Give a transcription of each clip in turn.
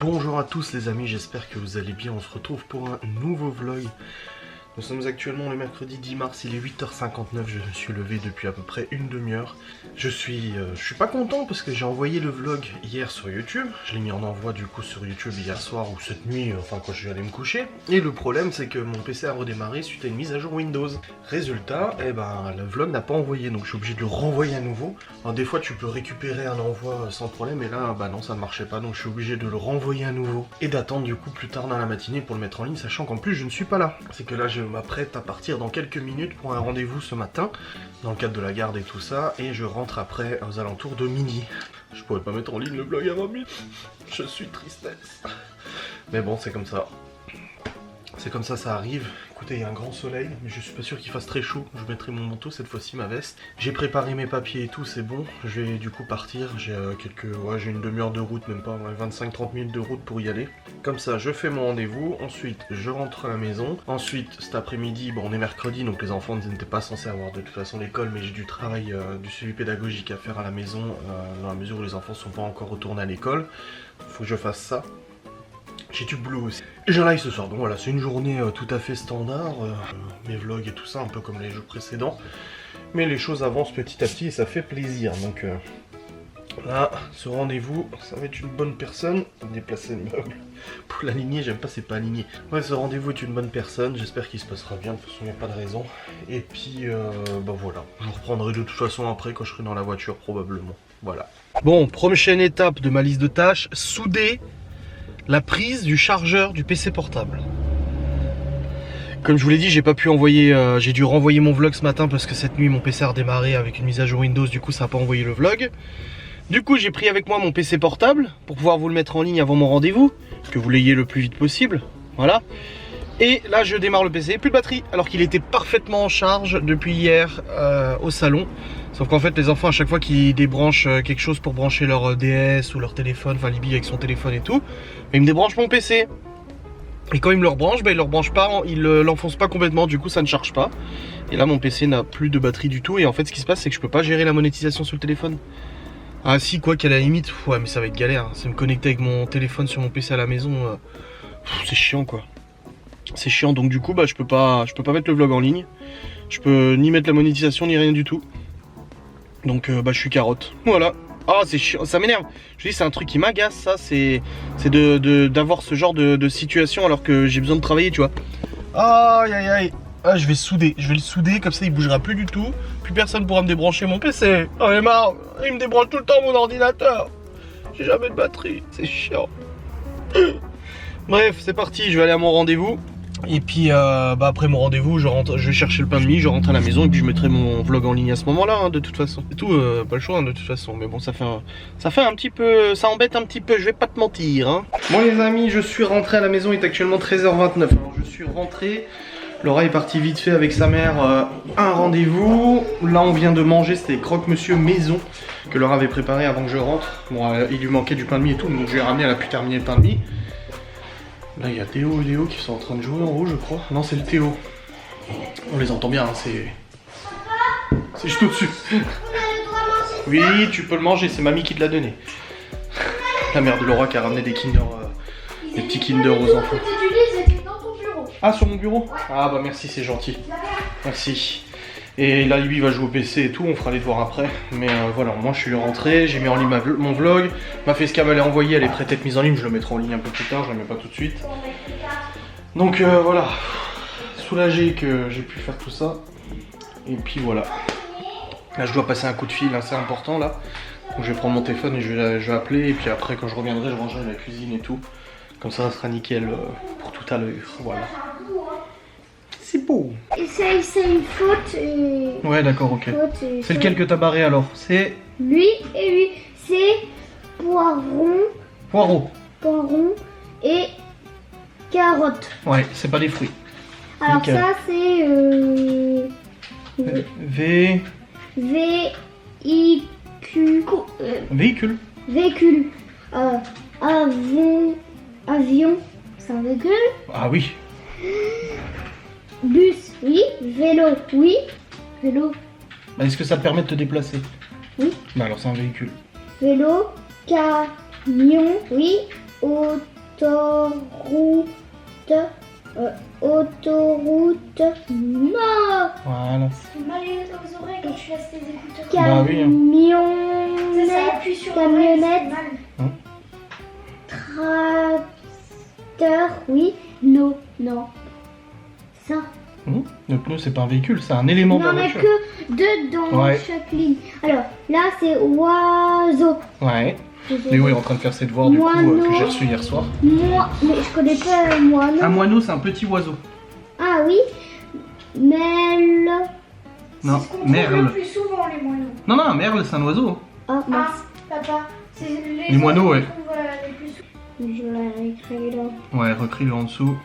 Bonjour à tous les amis, j'espère que vous allez bien. On se retrouve pour un nouveau vlog. Nous sommes actuellement le mercredi 10 mars, il est 8h59, je me suis levé depuis à peu près une demi-heure. Je suis pas content parce que j'ai envoyé le vlog hier sur YouTube. Je l'ai mis en envoi du coup sur YouTube hier soir ou cette nuit, enfin quand je suis allé me coucher. Et le problème c'est que mon PC a redémarré suite à une mise à jour Windows. Résultat, le vlog n'a pas envoyé, donc je suis obligé de le renvoyer à nouveau. Alors des fois tu peux récupérer un envoi sans problème, et là non, ça ne marchait pas, donc je suis obligé de le renvoyer à nouveau. Et d'attendre du coup plus tard dans la matinée pour le mettre en ligne, sachant qu'en plus je ne suis pas là. C'est que là je m'apprête à partir dans quelques minutes pour un rendez-vous ce matin, dans le cadre de la garde et tout ça, et je rentre après aux alentours de midi. Je pourrais pas mettre en ligne le vlog avant midi. Je suis tristesse. Mais bon, c'est comme ça. C'est comme ça arrive. Écoutez, il y a un grand soleil, mais je suis pas sûr qu'il fasse très chaud. Je mettrai mon manteau cette fois-ci, ma veste. J'ai préparé mes papiers et tout, c'est bon. Je vais du coup partir. J'ai j'ai une demi-heure de route, même pas, 25-30 minutes de route pour y aller. Comme ça, je fais mon rendez-vous. Ensuite, je rentre à la maison. Ensuite, cet après-midi, on est mercredi, donc les enfants n'étaient pas censés avoir de toute façon l'école, mais j'ai du travail, du suivi pédagogique à faire à la maison, dans la mesure où les enfants sont pas encore retournés à l'école. Faut que je fasse ça. J'ai du boulot aussi. J'ai un live ce soir, donc voilà, c'est une journée tout à fait standard, mes vlogs et tout ça, un peu comme les jours précédents. Mais les choses avancent petit à petit et ça fait plaisir, donc là, ce rendez-vous, ça va être une bonne personne. Déplacer le meuble pour l'aligner, j'aime pas, c'est pas aligné. Ouais, ce rendez-vous est une bonne personne, j'espère qu'il se passera bien, de toute façon il n'y a pas de raison. Et puis, voilà, je reprendrai de toute façon après quand je serai dans la voiture probablement, voilà. Bon, prochaine étape de ma liste de tâches, souder la prise du chargeur du PC portable. Comme je vous l'ai dit, j'ai pas pu envoyer, j'ai dû renvoyer mon vlog ce matin parce que cette nuit mon PC a redémarré avec une mise à jour Windows, du coup ça n'a pas envoyé le vlog. Du coup j'ai pris avec moi mon PC portable pour pouvoir vous le mettre en ligne avant mon rendez-vous, que vous l'ayez le plus vite possible, voilà. Et là je démarre le PC, plus de batterie, alors qu'il était parfaitement en charge depuis hier au salon. Sauf qu'en fait les enfants à chaque fois qu'ils débranchent quelque chose pour brancher leur DS ou leur téléphone, enfin Libby avec son téléphone et tout, ils me débranchent mon PC. Et quand ils me le rebranchent, ils le rebranchent pas, ils l'enfoncent pas complètement, du coup ça ne charge pas. Et là mon PC n'a plus de batterie du tout, et en fait ce qui se passe c'est que je peux pas gérer la monétisation sur le téléphone. Ah si, quoi qu'à la limite, ouais mais ça va être galère, hein. C'est me connecter avec mon téléphone sur mon PC à la maison, c'est chiant quoi. C'est chiant, donc du coup je peux pas mettre le vlog en ligne. Je peux ni mettre la monétisation ni rien du tout. Donc je suis carotte, voilà. Ah c'est chiant, ça m'énerve. Je dis c'est un truc qui m'agace ça, c'est d'avoir ce genre de situation alors que j'ai besoin de travailler, tu vois. Aïe aïe aïe. Ah je vais le souder, comme ça il bougera plus du tout. Plus personne pourra me débrancher mon PC. Oh mais marre, il me débranche tout le temps mon ordinateur. J'ai jamais de batterie, c'est chiant. Bref, c'est parti, je vais aller à mon rendez-vous. Et puis après mon rendez-vous, je vais chercher le pain de mie, je rentre à la maison et puis je mettrai mon vlog en ligne à ce moment-là, hein, de toute façon. C'est tout, pas le choix, hein, de toute façon. Mais bon, ça fait un petit peu, ça embête un petit peu, je vais pas te mentir, hein. Bon les amis, je suis rentré à la maison, il est actuellement 13h29. Alors je suis rentré, Laura est partie vite fait avec sa mère à un rendez-vous. Là on vient de manger, c'était croque-monsieur maison que Laura avait préparé avant que je rentre. Bon, il lui manquait du pain de mie et tout, donc je lui ai ramené, elle a pu terminer le pain de mie. Là il y a Théo et Léo qui sont en train de jouer en haut je crois. Non c'est le Théo. On les entend bien, hein, c'est juste au-dessus. Oui tu peux le manger, c'est mamie qui te l'a donné. La mère de Laura qui a ramené des Kinder, des petits Kinder aux enfants. Ah sur mon bureau. Ah bah merci, c'est gentil. Merci. Et là lui il va jouer au PC et tout, on fera les devoirs après. Mais voilà, moi je suis rentré, j'ai mis en ligne mon vlog. Ma facecam elle est envoyée, elle est prête à être mise en ligne, je le mettrai en ligne un peu plus tard, je la mets pas tout de suite. Donc voilà, soulagé que j'ai pu faire tout ça. Et puis voilà. Là je dois passer un coup de fil assez important là. Donc je vais prendre mon téléphone et je vais appeler. Et puis après quand je reviendrai, je rangerai la cuisine et tout. Comme ça sera nickel pour tout à l'heure, voilà. C'est beau. Et c'est une faute. Ouais, d'accord, ok. C'est lequel que t'as barré alors? C'est lui et lui. C'est poiron. Poireau. Poiron et carotte. Ouais, c'est pas des fruits. Alors nickel. ça c'est Véhicule. Véhicule. Avion. C'est un véhicule. Ah oui. Bus, oui. Vélo, oui. Vélo. Bah, est-ce que ça te permet de te déplacer? Oui. Bah alors c'est un véhicule. Vélo, camion, oui. Auto. Autoroute. Non. Voilà. C'est mal aux oreilles quand tu laisses tes écouteurs. Bah oui, hein. Ça appuie sur Camionnette. l'oreille, Tracteur. Oui. Non. Ça. Le pneu, c'est pas un véhicule, c'est un élément Il de n'y la en a voiture. que deux dans Ouais. chaque ligne. Alors, là, c'est oiseau. Ouais. Léo est en train de faire ses devoirs du coup que j'ai reçu hier soir. Moi, mais je connais pas moineau. Un moineau, c'est un petit oiseau. Ah oui. Merle. Non, C'est ce qu'on trouve merle. le plus souvent, les moineaux. Non, un merle, c'est un oiseau. Ah, Ah, mince. papa. C'est Les moineaux, ouais. qu'on trouve, les plus souvent. Je l'ai écrit là. Ouais, recris-le en dessous.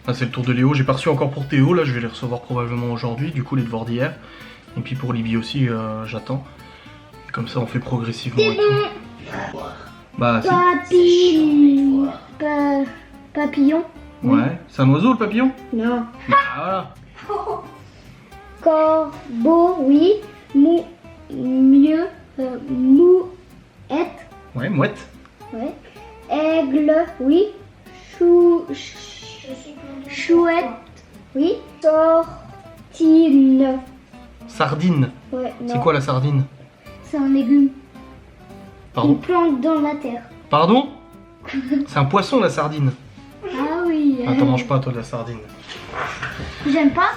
Là, c'est le tour de Léo. J'ai pas reçu encore pour Théo. Là, je vais les recevoir probablement aujourd'hui. Du coup, les devoirs d'hier. Et puis pour Libby aussi, j'attends. Comme ça, on fait progressivement. Et tout. Bah, Papillon. ouais. C'est un oiseau, le papillon? Non. Bah, voilà. Corbeau, oui. Mouette. Ouais, mouette. Ouais. Aigle, oui. Chouette, oui. Sortine. Sardine. Ouais, non. C'est quoi la sardine? C'est un légume. Pardon? Une plante dans la terre. Pardon? C'est un poisson, la sardine. Ah oui. Ah, t'en manges pas, toi, de la sardine. J'aime pas,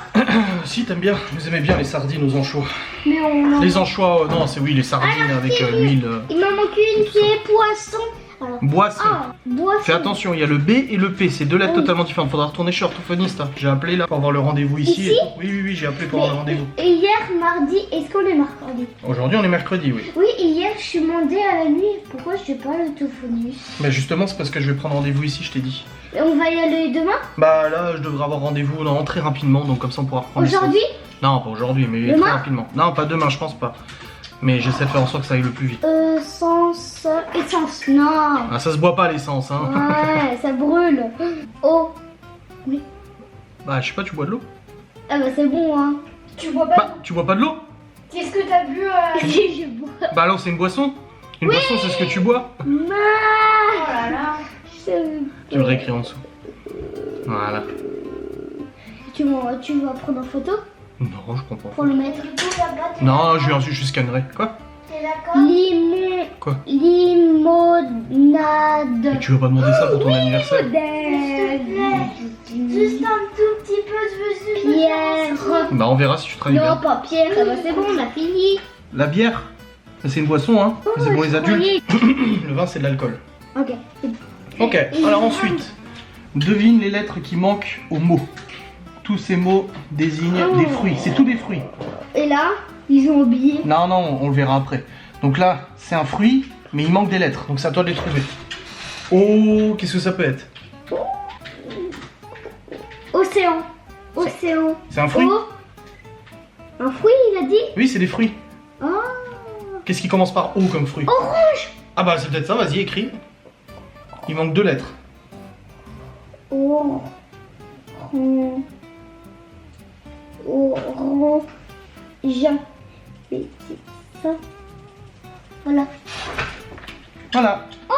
Si, t'aimes bien. Vous aimez bien les sardines aux anchois. mais on. Les anchois, non, c'est oui, les sardines avec l'huile. Il m'en manque une qui est poisson. Alors. Boisson. Ah, boisson. Fais attention, il y a le B et le P, c'est deux lettres Ah oui. totalement différentes. Faudra retourner chez orthophoniste. Hein. J'ai appelé là pour avoir le rendez-vous ici. Ici et tout. Oui, j'ai appelé pour avoir le rendez-vous. Et hier, mardi, est-ce qu'on est mercredi? Aujourd'hui, on est mercredi, oui. Oui, et hier, je suis demandé à la nuit pourquoi je n'ai pas l'autophonus. Mais justement, c'est parce que je vais prendre rendez-vous ici, je t'ai dit. Et on va y aller demain? Bah là, je devrais avoir rendez-vous très rapidement, donc comme ça on pourra reprendre. Aujourd'hui? Non, pas aujourd'hui, mais Demain très rapidement. Non, pas demain, je pense pas. Mais j'essaie de faire en sorte que ça aille le plus vite. Essence, non. Ah, ça se boit pas l'essence, hein. Ouais, ça brûle. Oh. Oui. Bah, je sais pas, tu bois de l'eau? Ah bah c'est bon, hein. Tu bois pas. Bah, tu bois pas de l'eau? Qu'est-ce que t'as bu Je bois. Bah, l'eau, c'est une boisson. Une boisson, c'est ce que tu bois. Oh là là. Tu le réécris en dessous. Voilà. Tu vas prendre en photo Non, je comprends pour pas. le mettre. Du coup, papa, t'es Non, je scannerai. Quoi? d'accord? Quoi? Limonade. Et tu veux pas demander ça pour ton anniversaire? Juste un tout petit peu de Pierre. Bah, on verra si tu travailles Non, bien. pas Pierre, ça va, c'est bon, on a fini. La bière, c'est une boisson, hein. Oh, C'est pour les je adultes. Le vin, c'est de l'alcool. Ok. Ok, alors ensuite, devine les lettres qui manquent aux mots. Tous ces mots désignent des fruits. C'est tous des fruits. Et là, ils ont oublié. Non, on le verra après. Donc là, c'est un fruit, mais il manque des lettres. Donc c'est à toi de les trouver. Oh, qu'est-ce que ça peut être? Océan. Océan. C'est un fruit? Oh. Un fruit, il a dit? Oui, c'est des fruits. Oh. Qu'est-ce qui commence par O comme fruit? Orange. Ah bah c'est peut-être ça, vas-y, écris. Il manque deux lettres. Orange. Orange. Ça. Voilà. Voilà. Oh,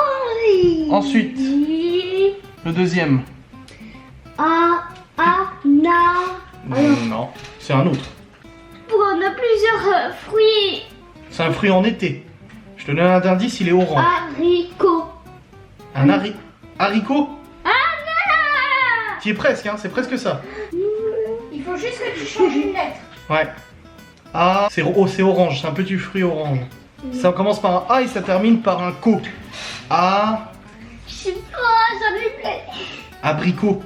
Ensuite. Le deuxième. Non, c'est un autre. On a plusieurs fruits. C'est un fruit en été. Je te donne un indice, il est orange. Haricot. Un haricot? Ah non. Tu es presque, hein, c'est presque ça. Il faut juste que tu changes une lettre. Ouais. Ah, c'est orange, c'est un petit fruit orange. Ça commence par un A et ça termine par un co. A. Je sais pas, j'en ai plein. Abricot.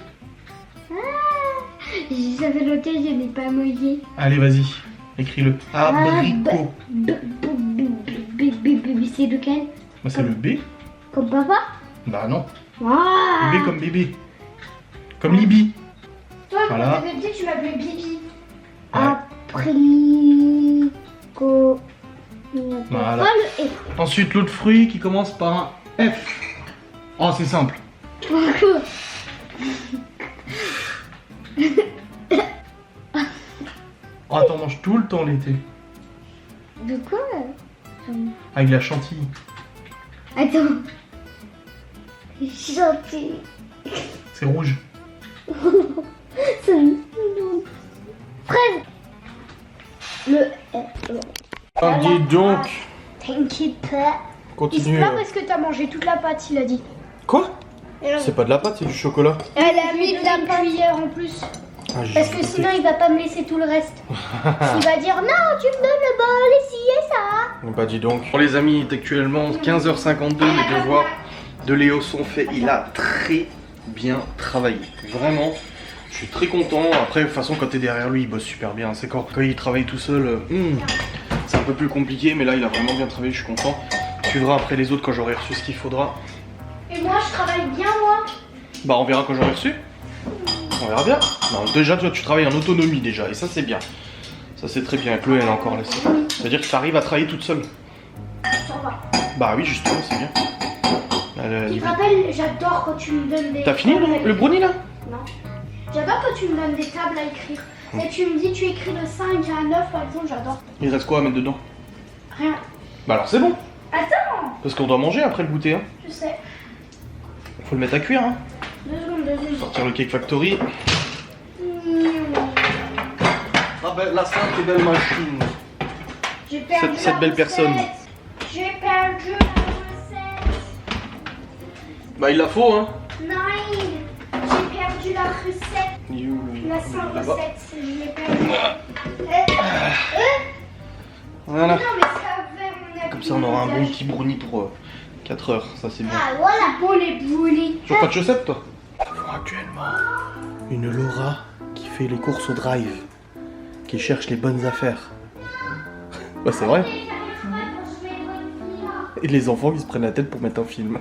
J'avais noté, je n'ai pas mouillé. Allez, vas-y, écris-le. Abricot. C'est lequel? Bah, c'est le B. Comme papa? Bah non. Ah. B comme bébé. Comme Libby. Toi, Voilà. quand t'avais dit, tu m'appelais Bibi. Apricot. Voilà. Oh, le F. Ensuite, l'autre fruit qui commence par un F. Oh, c'est simple. Oh, t'en manges tout le temps l'été. De quoi? Avec la chantilly. Attends. Gentil. C'est rouge. C'est mignon. Fraise. Le Ah, dis donc. T'inquiète pas. Il se Continue. plaint parce que t'as mangé toute la pâte, il a dit. Quoi? C'est pas de la pâte, c'est du chocolat. Elle a mis de la cuillère en plus. Ah, j'ai Parce que sinon il va pas me laisser tout le reste. Il va dire non, tu me donnes le bol et ci et ça. Bah dis donc. Bon les amis, il est actuellement 15h52, les devoirs de Léo sont faits. Il a très bien travaillé. Vraiment, je suis très content. Après, de toute façon, quand t'es derrière lui, il bosse super bien. C'est quand il travaille tout seul, c'est un peu plus compliqué. Mais là, il a vraiment bien travaillé, je suis content. Tu verras après les autres quand j'aurai reçu ce qu'il faudra. Et moi je travaille bien moi. Bah on verra quand j'aurai reçu. On verra bien. Non, déjà, toi, tu travailles en autonomie déjà. Et ça, c'est bien. Ça, c'est très bien. Chloé, elle a encore laissé. C'est-à-dire que tu arrives à travailler toute seule. Ça va. Bah oui, justement, c'est bien. Tu te rappelles, j'adore quand tu me donnes des... T'as fini le brownie là? Non. J'adore quand tu me donnes des tables à écrire. Et tu me dis tu écris le 5 à 9 par exemple, j'adore. Il reste quoi à mettre dedans? Rien. Bah alors c'est bon. Attends. Parce qu'on doit manger après le goûter. Hein. Je sais. Faut le mettre à cuire. Hein. 2 secondes. Sortir le Cake Factory. Ah ben la sainte et belle machine. J'ai perdu Cette belle personne. J'ai perdu la recette. Bah il la faut hein. Nine. J'ai perdu la recette. La sainte Là-bas. recette. Je l'ai perdue. Voilà. Non mais ça va, Comme ça on aura un bon petit brownie pour 4 heures. Ça c'est bien. Ah voilà. Pour les boulis. Tu as pas de chaussettes toi? Actuellement, une Laura qui fait les courses au drive, qui cherche les bonnes affaires. Bah c'est vrai. Et les enfants qui se prennent la tête pour mettre un film.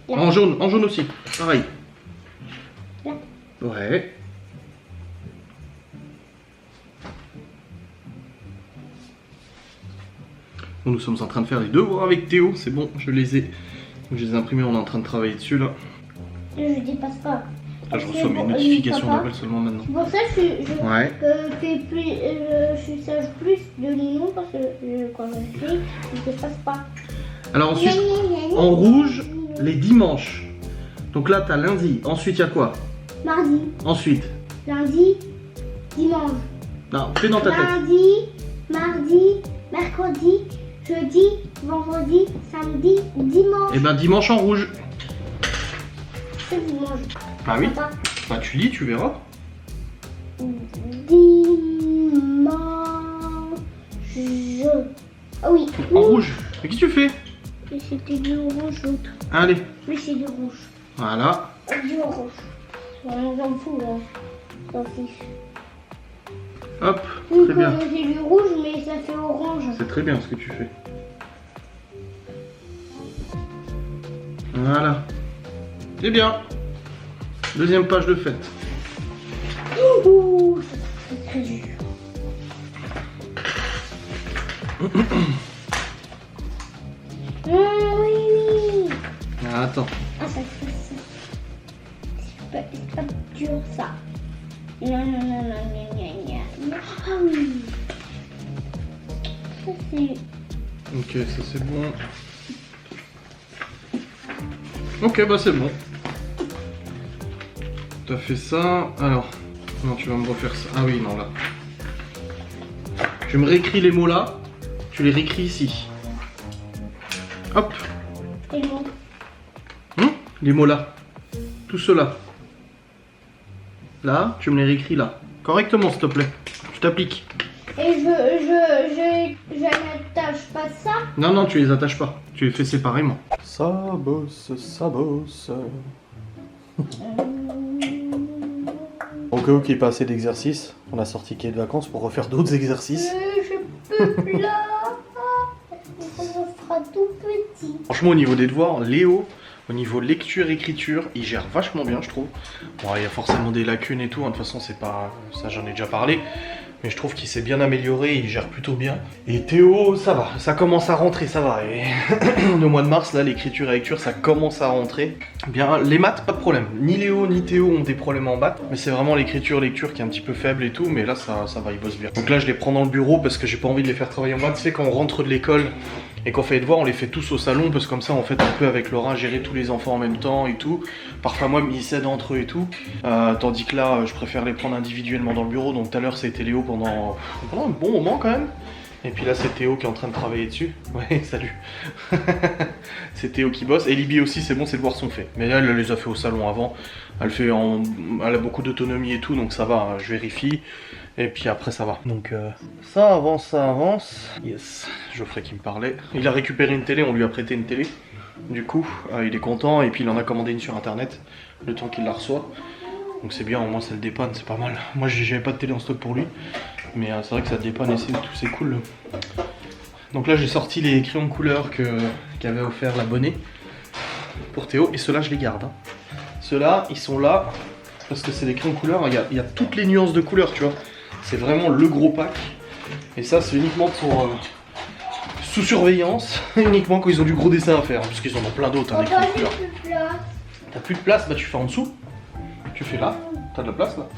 En jaune aussi, pareil. Ouais. Bon, nous sommes en train de faire les devoirs avec Théo, c'est bon, je les ai imprimés, on est en train de travailler dessus là. Je dépasse pas. Là je reçois mes notifications d'appel seulement maintenant. C'est pour ça que je Ouais. fais plus, je sage plus de Lyon parce que quand je fais, je dépasse pas. Alors ensuite, en rouge, les dimanches. Donc là t'as lundi, ensuite il y a quoi? Mardi, Ensuite, lundi, dimanche. non, fais dans ta tête. Lundi, mardi, mercredi, jeudi, vendredi, samedi, dimanche. Et ben dimanche en rouge. C'est dimanche. Ah oui. Papa. Bah tu lis, tu verras. Dimanche. Ah oui. En rouge. Mais qu'est-ce que tu fais? Mais c'était du orange l'autre. Allez, Mais c'est du rouge. voilà. Du orange. On s'en fout, hein. On s'en fiche. Hop, Oui, très bien. c'est du rouge, mais ça fait orange. C'est très bien ce que tu fais. Voilà. C'est bien. Deuxième page de fête. Ouh, c'est très dur. Oui. Ah, attends. Ah, ça. C'est pas dur, ça. Non. Ah oui. Ça, c'est... Ok, ça c'est bon. Ok, bah c'est bon. T'as fait ça. Alors, non, tu vas me refaire ça. Ah oui, non, là. Je me réécris les mots là. Tu les réécris ici. Hop. C'est bon. Les mots là. Tout cela. Là, tu me les réécris là. Correctement, s'il te plaît. Tu t'appliques. Et je n'attache pas ça. Non, tu les attaches pas. Tu les fais séparément. Ça bosse. Au cas où qu'il n'y ait pas assez d'exercices, on a sorti Kay de vacances pour refaire d'autres exercices. Je peux plus là. Ça sera tout petit. Franchement, au niveau des devoirs, Léo, au niveau lecture-écriture, il gère vachement bien, je trouve. Bon, il y a forcément des lacunes et tout, hein. De toute façon, c'est pas... ça j'en ai déjà parlé. Mais je trouve qu'il s'est bien amélioré, il gère plutôt bien. Et Théo, ça va, ça commence à rentrer, ça va. Et le mois de mars, là, l'écriture et lecture, ça commence à rentrer. Bien, les maths, pas de problème. Ni Léo, ni Théo ont des problèmes en maths. Mais c'est vraiment l'écriture-lecture qui est un petit peu faible et tout. Mais là, ça va, ils bossent bien. Donc là, je les prends dans le bureau parce que j'ai pas envie de les faire travailler en maths. Tu sais, quand on rentre de l'école Et quand on fait les devoirs, on les fait tous au salon, parce que comme ça, en fait, on peut avec Laura gérer tous les enfants en même temps et tout. Parfois, moi, ils s'aident entre eux et tout. Tandis que là, je préfère les prendre individuellement dans le bureau. Donc tout à l'heure, c'était Léo pendant un bon moment quand même. Et puis là, c'est Théo qui est en train de travailler dessus. Ouais, salut. C'est Théo qui bosse. Et Libye aussi, c'est bon, ses devoirs sont faits. Mais là, elle les a fait au salon avant. Elle a beaucoup d'autonomie et tout, donc ça va, je vérifie. Et puis après, ça va. Donc ça avance. Yes, Geoffrey qui me parlait. Il a récupéré une télé, on lui a prêté une télé. Du coup, il est content. Et puis il en a commandé une sur internet, le temps qu'il la reçoit. Donc c'est bien, au moins ça le dépanne, c'est pas mal. Moi, j'avais pas de télé en stock pour lui. Mais c'est vrai que ça dépanne et c'est cool. Donc là j'ai sorti les crayons de couleur qu'avait offert l'abonné pour Théo. Et ceux-là je les garde. Hein. Ceux-là ils sont là parce que c'est des crayons de couleur. Il y a toutes les nuances de couleurs, tu vois. C'est vraiment le gros pack. Et ça c'est uniquement pour sous surveillance. Uniquement quand ils ont du gros dessin à faire. Parce qu'ils en ont plein d'autres, hein, des crayons de couleur. T'as plus de place, bah tu fais en dessous. Tu fais là. T'as de la place là.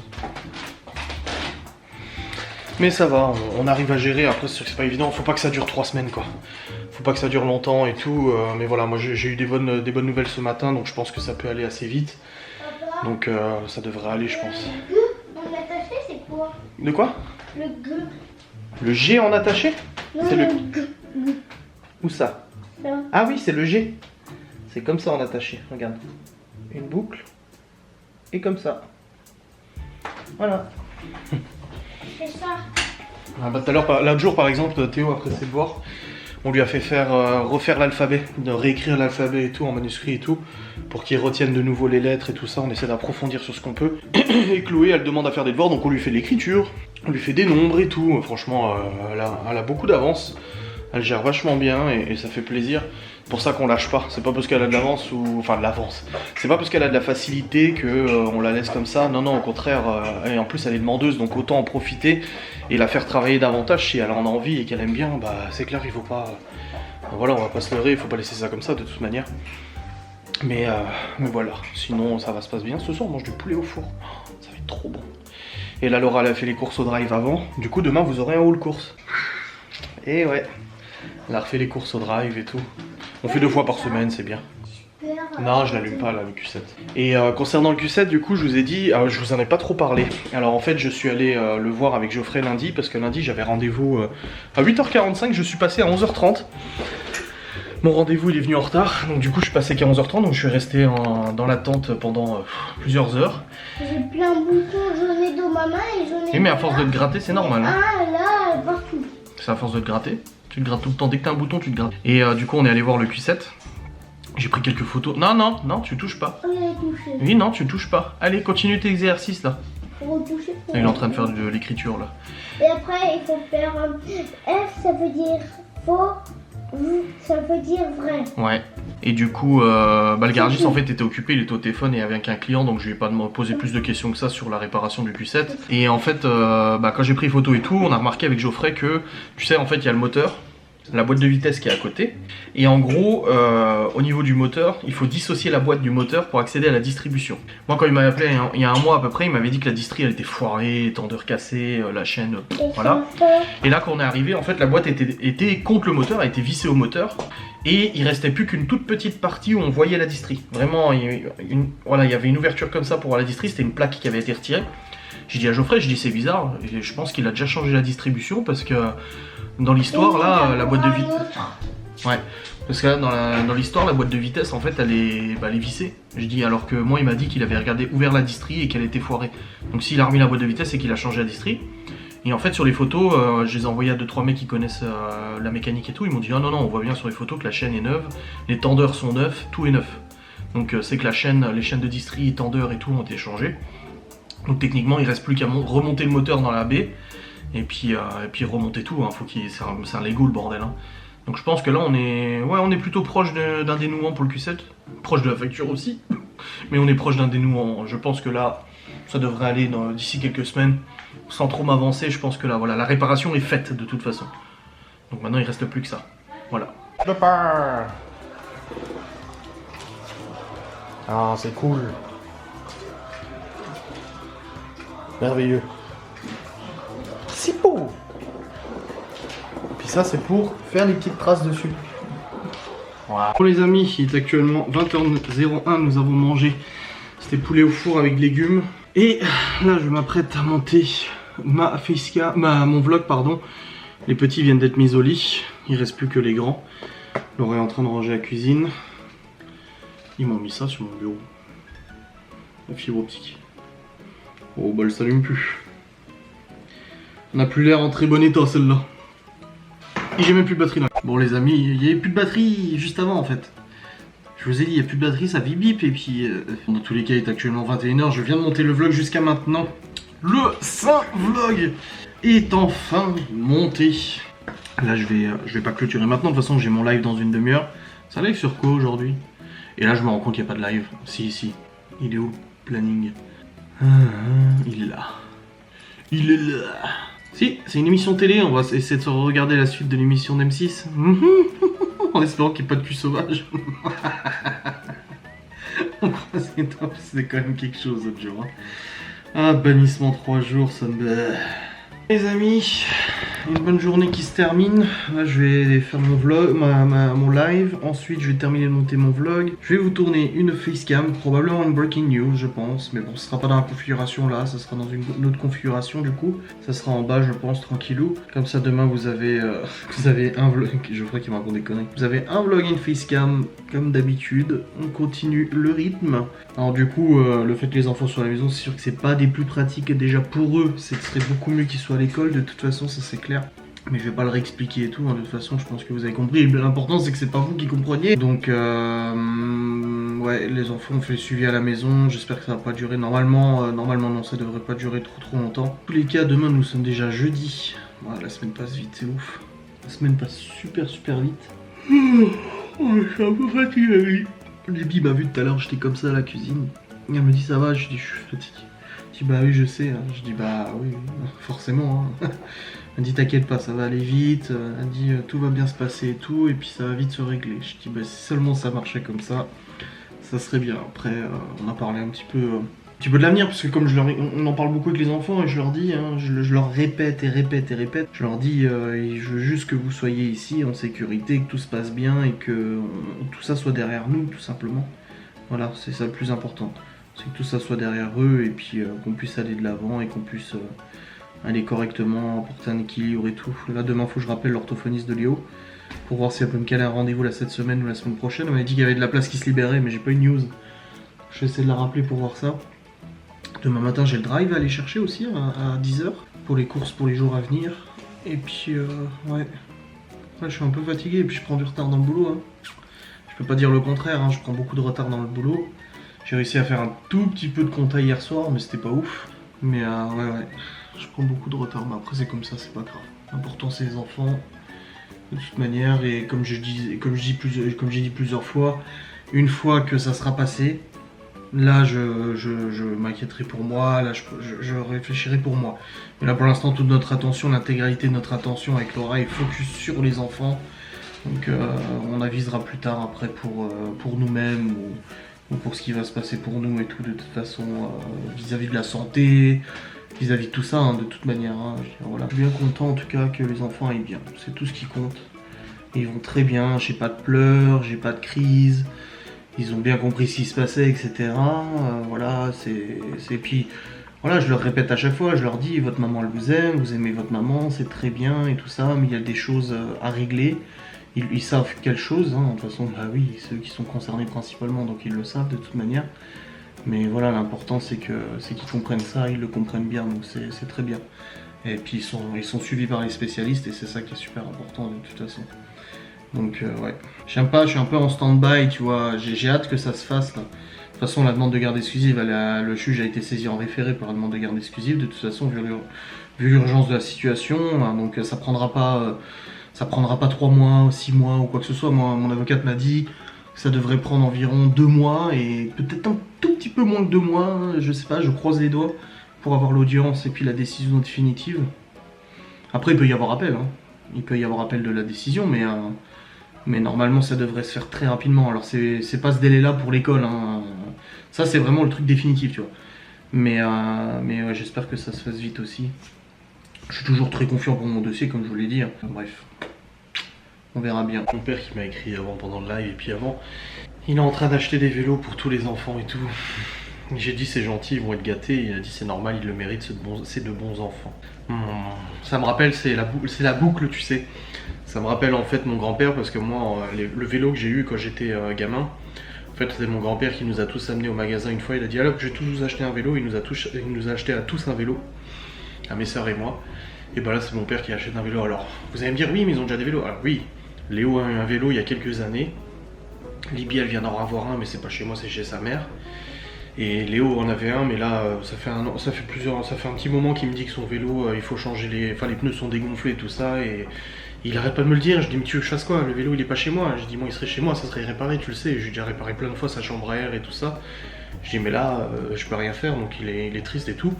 Mais ça va, on arrive à gérer. Après c'est sûr que c'est pas évident, faut pas que ça dure 3 semaines quoi. Faut pas que ça dure longtemps et tout. Mais voilà, moi j'ai eu des bonnes nouvelles ce matin, donc je pense que ça peut aller assez vite. Donc ça devrait aller, je pense. Le G en attaché, c'est quoi? De quoi? Le G. Le G en attaché? C'est le... G. Où ça? Là. Ah oui, c'est le G. C'est comme ça en attaché, regarde. Une boucle. Et comme ça. Voilà. C'est ça. Ah bah, tout à l'heure, l'autre jour par exemple, Théo après ses devoirs, on lui a fait faire refaire l'alphabet, de réécrire l'alphabet et tout en manuscrit et tout, pour qu'il retienne de nouveau les lettres et tout ça. On essaie d'approfondir sur ce qu'on peut. Et Chloé, elle demande à faire des devoirs, donc on lui fait l'écriture, on lui fait des nombres et tout. Franchement, elle a beaucoup d'avance. Elle gère vachement bien et ça fait plaisir. C'est pour ça qu'on lâche pas. C'est pas parce qu'elle a de l'avance ou... Enfin de l'avance. C'est pas parce qu'elle a de la facilité que on la laisse comme ça. Non, non, au contraire. Et en plus elle est demandeuse, donc autant en profiter et la faire travailler davantage si elle en a envie et qu'elle aime bien. Bah c'est clair, il faut pas... Voilà, on va pas se leurrer, il faut pas laisser ça comme ça de toute manière. Mais voilà, sinon ça va se passer bien. Ce soir on mange du poulet au four. Oh, ça va être trop bon. Et là Laura elle a fait les courses au drive avant. Du coup demain vous aurez un haul course. Et ouais. Elle a refait les courses au drive et tout. On fait 2 fois par semaine, c'est bien. Non, je l'allume pas là, le Q7. Et concernant le Q7, du coup, je vous ai dit, je vous en ai pas trop parlé. Alors en fait, je suis allé le voir avec Geoffrey lundi, parce que lundi, j'avais rendez-vous à 8h45, je suis passé à 11h30. Mon rendez-vous, il est venu en retard, donc du coup, je suis passé qu'à 11h30, donc je suis resté dans l'attente pendant plusieurs heures. J'ai plein de boutons, j'en ai dans ma main et j'en ai... Oui, mais à force de te gratter, c'est normal. Hein. Ah, là, partout. C'est à force de te gratter. Tu te grattes tout le temps, dès que t'as un bouton, tu te grattes. Et du coup, on est allé voir le Q7. J'ai pris quelques photos. Non, non, non, tu touches pas. On est touché. Oui, non, tu touches pas. Allez, continue tes exercices là. Faut retoucher. Il est en train de faire de l'écriture là. Et après, il faut faire F, ça veut dire faux. Ça veut dire vrai. Ouais. Et du coup, le garagiste en fait était occupé, il était au téléphone et avec un client, donc je lui ai pas posé plus de questions que ça sur la réparation du Q7. Et en fait, quand j'ai pris photo et tout, on a remarqué avec Geoffrey que, tu sais, en fait, il y a le moteur, la boîte de vitesse qui est à côté. Et en gros, au niveau du moteur, il faut dissocier la boîte du moteur pour accéder à la distribution. Moi, quand il m'avait appelé il y a un mois à peu près, il m'avait dit que la distri elle était foirée, tendeur cassé, la chaîne, voilà. Et là, quand on est arrivé, en fait, la boîte était contre le moteur, elle était vissée au moteur. Et il restait plus qu'une toute petite partie où on voyait la distri. Vraiment, voilà, il y avait une ouverture comme ça pour voir la distri, c'était une plaque qui avait été retirée. J'ai dit à Geoffrey, je dis c'est bizarre, et je pense qu'il a déjà changé la distribution parce que dans l'histoire là, la boîte de vitesse... Ouais, parce que là dans l'histoire, la boîte de vitesse en fait elle est vissée. Je dis alors que moi il m'a dit qu'il avait ouvert la distri et qu'elle était foirée. Donc s'il a remis la boîte de vitesse, c'est qu'il a changé la distri. Et en fait sur les photos, je les ai envoyés à 2-3 mecs qui connaissent la mécanique et tout, ils m'ont dit ah non non, on voit bien sur les photos que la chaîne est neuve, les tendeurs sont neufs, tout est neuf. Donc c'est que les chaînes de distri, tendeurs et tout ont été changées. Donc techniquement il reste plus qu'à remonter le moteur dans la baie et puis remonter tout, hein. C'est un Lego le bordel. Hein. Donc je pense que là on est plutôt proche d'un dénouement pour le Q7, proche de la facture aussi, mais on est proche d'un dénouement. Je pense que là ça devrait aller d'ici quelques semaines. Sans trop m'avancer, je pense que là, voilà, la réparation est faite de toute façon. Donc maintenant, il reste plus que ça. Voilà. Ah, c'est cool. Merveilleux. C'est beau. Puis ça, c'est pour faire les petites traces dessus. Voilà. Bon les amis, il est actuellement 20h01, nous avons mangé. C'était poulet au four avec légumes. Et là je m'apprête à monter mon vlog pardon. Les petits viennent d'être mis au lit, il reste plus que les grands. Laura est en train de ranger la cuisine. Ils m'ont mis ça sur mon bureau. La fibre optique. Oh bah elle s'allume plus. On n'a plus l'air en très bon état celle-là. Et j'ai même plus de batterie là. Bon les amis, il n'y avait plus de batterie juste avant en fait. Je vous ai dit, il n'y a plus de batterie, ça bip bip. Et puis, dans tous les cas, il est actuellement 21h. Je viens de monter le vlog jusqu'à maintenant. Le saint vlog est enfin monté. Là, je vais pas clôturer maintenant. De toute façon, j'ai mon live dans une demi-heure. Ça live sur quoi aujourd'hui? Et là, je me rends compte qu'il n'y a pas de live. Si. Il est où le planning? Il est là. Il est là. Si, c'est une émission télé. On va essayer de se regarder la suite de l'émission d'M6. En espérant qu'il n'y ait pas de cul sauvage. C'est quand même quelque chose l'autre jour. Ah, bannissement 3 jours, ça me... Les amis, une bonne journée qui se termine. Là je vais faire mon vlog, mon live. Ensuite je vais terminer de monter mon vlog. Je vais vous tourner une facecam, probablement une breaking news je pense. Mais bon, ce sera pas dans la configuration là, ça sera dans une autre configuration du coup. Ça sera en bas je pense, tranquillou. Comme ça demain vous avez un vlog, je ferai qu'il me raconte des conneries. Vous avez un vlog et une facecam comme d'habitude. On continue le rythme. Alors du coup, le fait que les enfants soient à la maison, c'est sûr que c'est pas des plus pratiques déjà pour eux. Ce serait beaucoup mieux qu'ils soient à l'école, de toute façon, ça c'est clair. Mais je vais pas le réexpliquer et tout, hein. De toute façon, je pense que vous avez compris. L'important, c'est que c'est pas vous qui compreniez. Donc, ouais, les enfants ont fait le suivi à la maison. J'espère que ça va pas durer. Normalement, non, ça devrait pas durer trop longtemps. En tous les cas, demain, nous sommes déjà jeudi. Ouais, la semaine passe vite, c'est ouf. La semaine passe super vite. Oh, je suis un peu fatigué. Libby m'a vu tout à l'heure, j'étais comme ça à la cuisine. Elle me dit ça va, je dis je suis fatigué. Je dis bah oui je sais, hein. Je dis bah oui, forcément. Hein. Elle dit t'inquiète pas, ça va aller vite. Elle dit tout va bien se passer et tout, et puis ça va vite se régler. Je dis bah si seulement ça marchait comme ça serait bien. Après on a parlé un petit peu de l'avenir, parce que comme on en parle beaucoup avec les enfants, et je leur dis, hein, je leur répète, je leur dis, je veux juste que vous soyez ici en sécurité, que tout se passe bien, et que tout ça soit derrière nous, tout simplement. Voilà, c'est ça le plus important. C'est que tout ça soit derrière eux, et puis qu'on puisse aller de l'avant, et qu'on puisse aller correctement, apporter un équilibre et tout. Là, demain, faut que je rappelle l'orthophoniste de Léo, pour voir si elle peut me caler un rendez-vous là cette semaine ou la semaine prochaine. Elle m'a dit qu'il y avait de la place qui se libérait, mais j'ai pas eu de news. Je vais essayer de la rappeler pour voir ça. Demain matin, j'ai le drive à aller chercher aussi à 10h pour les courses pour les jours à venir. Et puis, ouais. Là, je suis un peu fatigué et puis je prends du retard dans le boulot. Hein. Je peux pas dire le contraire, hein. Je prends beaucoup de retard dans le boulot. J'ai réussi à faire un tout petit peu de compta hier soir, mais c'était pas ouf. Mais ouais, je prends beaucoup de retard. Mais après, c'est comme ça, c'est pas grave. L'important, c'est les enfants. De toute manière, et comme j'ai dit plusieurs fois, une fois que ça sera passé, là, je m'inquiéterai pour moi, là, je réfléchirai pour moi. Mais là, pour l'instant, toute notre attention, l'intégralité de notre attention avec Laura est focus sur les enfants. Donc, on avisera plus tard après pour nous-mêmes ou pour ce qui va se passer pour nous et tout, de toute façon, vis-à-vis de la santé, vis-à-vis de tout ça, hein, de toute manière. Hein, voilà. Je suis bien content, en tout cas, que les enfants aillent bien. C'est tout ce qui compte. Et ils vont très bien, j'ai pas de pleurs, j'ai pas de crise. Ils ont bien compris ce qui se passait, etc. Voilà, c'est puis voilà, je leur répète à chaque fois, je leur dis votre maman elle vous aime, vous aimez votre maman, c'est très bien et tout ça, mais il y a des choses à régler. Ils savent quelles choses, hein, de toute façon, bah oui, ceux qui sont concernés principalement, donc ils le savent de toute manière. Mais voilà, l'important c'est qu'ils comprennent ça, ils le comprennent bien, donc c'est très bien. Et puis ils sont suivis par les spécialistes et c'est ça qui est super important de toute façon. Donc ouais, je suis un peu en stand-by, tu vois, j'ai hâte que ça se fasse là. De toute façon, la demande de garde exclusive, le juge a été saisi en référé pour la demande de garde exclusive. De toute façon, vu l'urgence de la situation, hein, donc ça prendra pas 3 mois, 6 mois ou quoi que ce soit. Moi, mon avocate m'a dit que ça devrait prendre environ 2 mois et peut-être un tout petit peu moins que 2 mois, je sais pas, je croise les doigts pour avoir l'audience et puis la décision définitive. Après, il peut y avoir appel, hein. Il peut y avoir appel de la décision, mais normalement ça devrait se faire très rapidement. Alors c'est pas ce délai là pour l'école, hein. Ça c'est vraiment le truc définitif, tu vois. Mais ouais, j'espère que ça se fasse vite aussi. Je suis toujours très confiant pour mon dossier comme je vous l'ai dit, hein. Bref, On verra bien. Mon père qui m'a écrit avant pendant le live et puis avant, il est en train d'acheter des vélos pour tous les enfants et tout. J'ai dit c'est gentil, ils vont être gâtés. Il a dit c'est normal, ils le méritent, c'est de bons enfants. Ça me rappelle, c'est la boucle, tu sais. Ça me rappelle en fait mon grand-père parce que moi, le vélo que j'ai eu quand j'étais gamin, en fait c'était mon grand-père qui nous a tous amenés au magasin une fois. Il a dit alors je vais tous vous acheter un vélo. Il nous a acheté à tous un vélo, à mes soeurs et moi. Et bah là c'est mon père qui achète un vélo. Alors vous allez me dire oui mais ils ont déjà des vélos. Alors oui, Léo a eu un vélo il y a quelques années. Libye elle vient d'en avoir un mais c'est pas chez moi, c'est chez sa mère. Et Léo en avait un mais là ça fait un petit moment qu'il me dit que son vélo il faut changer les pneus sont dégonflés et tout ça et il arrête pas de me le dire. Je dis mais tu veux que je fasse quoi? Le vélo il est pas chez moi. Je dis moi il serait chez moi, ça serait réparé, tu le sais. J'ai déjà réparé plein de fois sa chambre à air et tout ça. Je dis mais là je peux rien faire, donc il est triste et tout.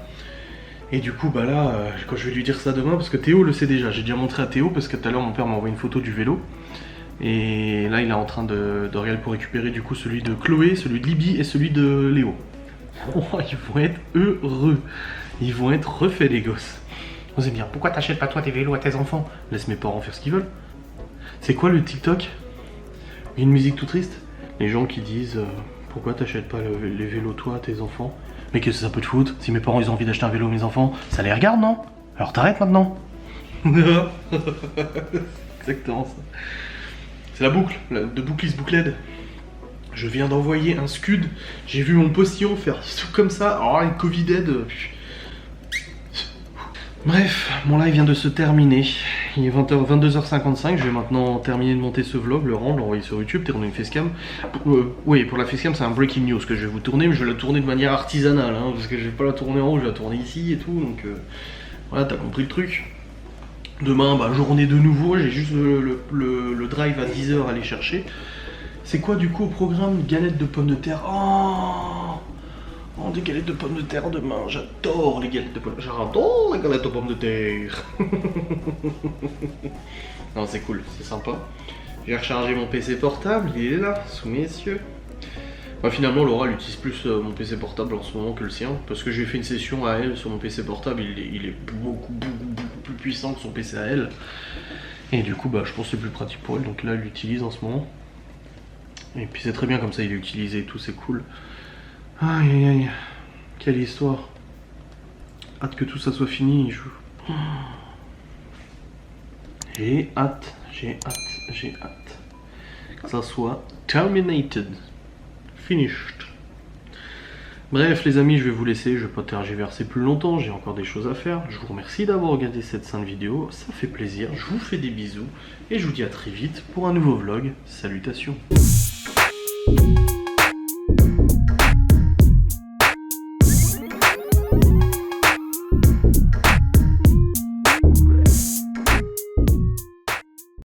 Et du coup bah là quand je vais lui dire ça demain, parce que Théo le sait déjà, j'ai déjà montré à Théo parce que tout à l'heure mon père m'a envoyé une photo du vélo. Et là il est en train de regarder pour récupérer du coup celui de Chloé, celui de Libye et celui de Léo. Oh, ils vont être heureux. Ils vont être refaits les gosses. Vous allez me dire pourquoi t'achètes pas toi tes vélos à tes enfants? Laisse mes parents faire ce qu'ils veulent. C'est quoi le TikTok? Une musique tout triste? Les gens qui disent pourquoi t'achètes pas les vélos toi à tes enfants? Mais qu'est-ce que ça peut te foutre? Si mes parents ils ont envie d'acheter un vélo à mes enfants, ça les regarde non? Alors t'arrêtes maintenant. Exactement ça. C'est la boucle, de Bouclis Boucled. Je viens d'envoyer un scud. J'ai vu mon postillon faire tout comme ça. Oh, les Covid-aid. Bref, mon live vient de se terminer. Il est 22h55. Je vais maintenant terminer de monter ce vlog, le rendre, l'envoyer sur YouTube, tourner une facecam. Oui, pour la facecam, c'est un breaking news que je vais vous tourner, mais je vais la tourner de manière artisanale, hein, parce que je vais pas la tourner en haut, je vais la tourner ici et tout. Donc voilà, t'as compris le truc. Demain, bah, journée de nouveau. J'ai juste le drive à 10h à aller chercher. C'est quoi du coup au programme? Galettes de pommes de terre. Oh, des galettes de pommes de terre demain. J'adore les galettes de pommes de terre. J'adore les galettes de pommes de terre. Non, c'est cool, c'est sympa. J'ai rechargé mon PC portable, il est là, sous mes yeux. Bah, finalement, Laura elle utilise plus mon PC portable en ce moment que le sien. Parce que j'ai fait une session à elle sur mon PC portable. Il est beaucoup plus puissant que son PC à elle. Et du coup, bah, je pense que c'est plus pratique pour elle. Donc là, elle l'utilise en ce moment. Et puis c'est très bien comme ça, il est utilisé et tout, c'est cool. Aïe aïe aïe, quelle histoire. Hâte que tout ça soit fini. J'ai hâte que ça soit terminated, finished. Bref les amis, je vais vous laisser, je vais pas tergiverser plus longtemps, j'ai encore des choses à faire. Je vous remercie d'avoir regardé cette sainte vidéo, ça fait plaisir, je vous fais des bisous et je vous dis à très vite pour un nouveau vlog. Salutations.